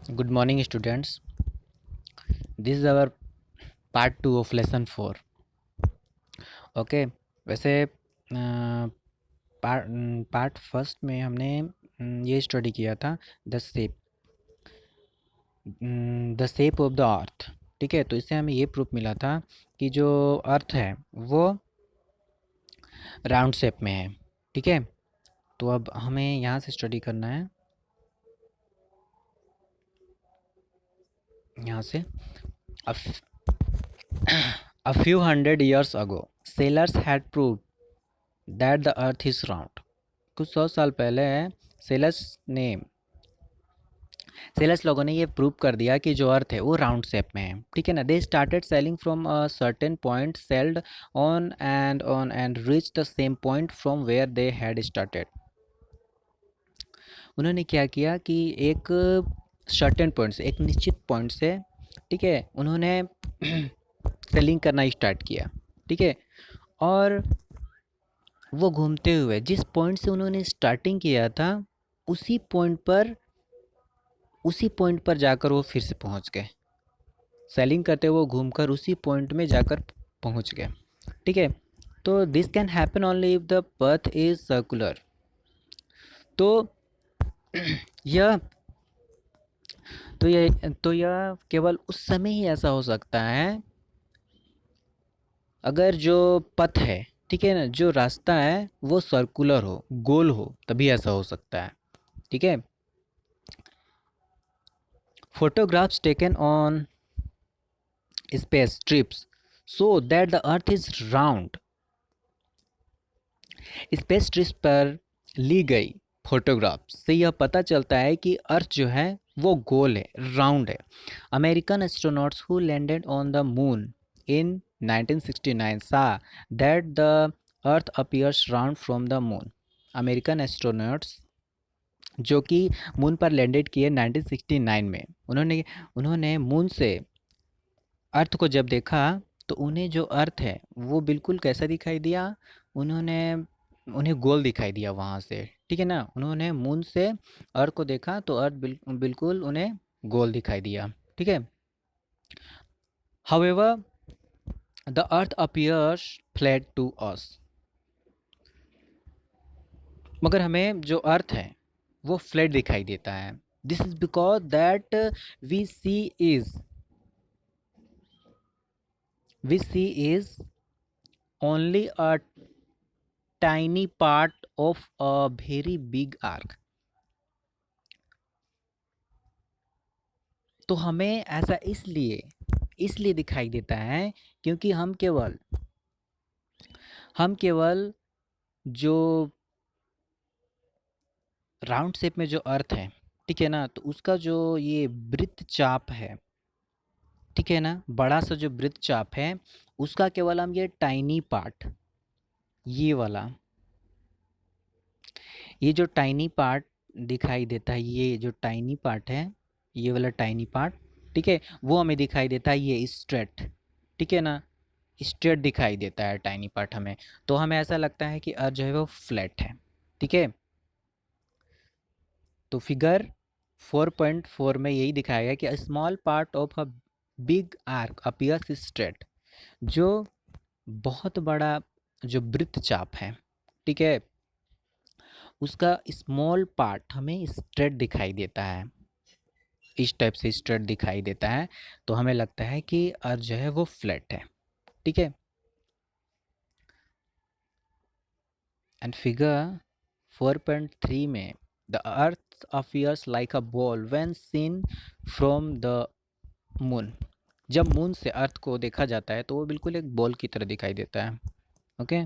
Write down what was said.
Good morning, students. This is our part 2 of lesson 4. Okay, वैसे part first में हमने ये स्टडी किया था the shape of the earth. ठीक है, तो इससे हमें ये प्रूफ मिला था कि जो अर्थ है वो राउंड शेप में है। ठीक है, तो अब हमें यहाँ से स्टडी करना है, यहाँ से A few hundred years ago, sailors had proved that the earth is round. कुछ 100 साल पहले सेलर्स लोगों ने ये प्रूव कर दिया कि जो अर्थ है वो राउंड शेप में है। ठीक है ना। They started sailing from a certain point, sailed on and reach the same point from where they had started. उन्होंने क्या किया कि एक सर्टेन पॉइंट से, एक निश्चित पॉइंट से, ठीक है, उन्होंने सेलिंग करना स्टार्ट किया। ठीक है, और वो घूमते हुए जिस पॉइंट से उन्होंने स्टार्टिंग किया था उसी पॉइंट पर जाकर वो फिर से पहुंच गए। सेलिंग करते हुए घूमकर उसी पॉइंट में जाकर पहुंच गए। ठीक है, तो this can happen only if the path is circular. तो यह यह केवल उस समय ही ऐसा हो सकता है अगर जो पथ है, ठीक है ना, जो रास्ता है वो सर्कुलर हो, गोल हो, तभी ऐसा हो सकता है। ठीक है, photographs taken on space trips show that the earth is round। Space trips पर ली गई फोटोग्राफ से यह पता चलता है कि अर्थ जो है वो गोल है, राउंड है। American astronauts who landed on the moon in 1969 सा that the earth appears round from the moon. American astronauts जो कि मून पर लैंडेड किए 1969 में, उन्होंने मून से अर्थ को जब देखा तो उन्हें जो अर्थ है वो बिल्कुल कैसा दिखाई दिया, उन्होंने उन्हें गोल दिखाई दिया वहाँ से। ठीक है ना, उन्होंने मून से अर्थ को देखा तो अर्थ बिल्कुल उन्हें गोल दिखाई दिया। ठीक है, however the earth appears flat to us. मगर हमें जो अर्थ है वो फ्लैट दिखाई देता है। This is because that we see is we see is only a tiny part of a very big arc। तो हमें ऐसा इसलिए दिखाई देता है क्योंकि हम केवल जो राउंड शेप में जो अर्थ है, ठीक है ना, तो उसका जो ये वृत्तचाप है, ठीक है ना, बड़ा सा जो वृत्तचाप है उसका केवल हम ये टाइनी पार्ट, ये वाला, ये जो टाइनी पार्ट दिखाई देता है, ये जो टाइनी पार्ट है, ये वाला टाइनी पार्ट, ठीक है, वो हमें दिखाई देता है ये स्ट्रेट। ठीक है ना, स्ट्रेट दिखाई देता है टाइनी पार्ट हमें, तो हमें ऐसा लगता है कि अर्थ जो है वो फ्लैट है। ठीक है, तो फिगर 4.4 में यही दिखाया गया कि a small part of a big arc appears straight. जो बहुत बड़ा जो वृत्तचाप है, ठीक है, उसका स्मॉल पार्ट हमें स्ट्रेट दिखाई देता है, इस टाइप से स्ट्रेट दिखाई देता है, तो हमें लगता है कि अर्थ जो है वो फ्लैट है। ठीक है, एंड फिगर 4.3 में the earth appears like a ball when seen from the moon. जब मून से अर्थ को देखा जाता है तो वो बिल्कुल एक बॉल की तरह दिखाई देता है। ओके।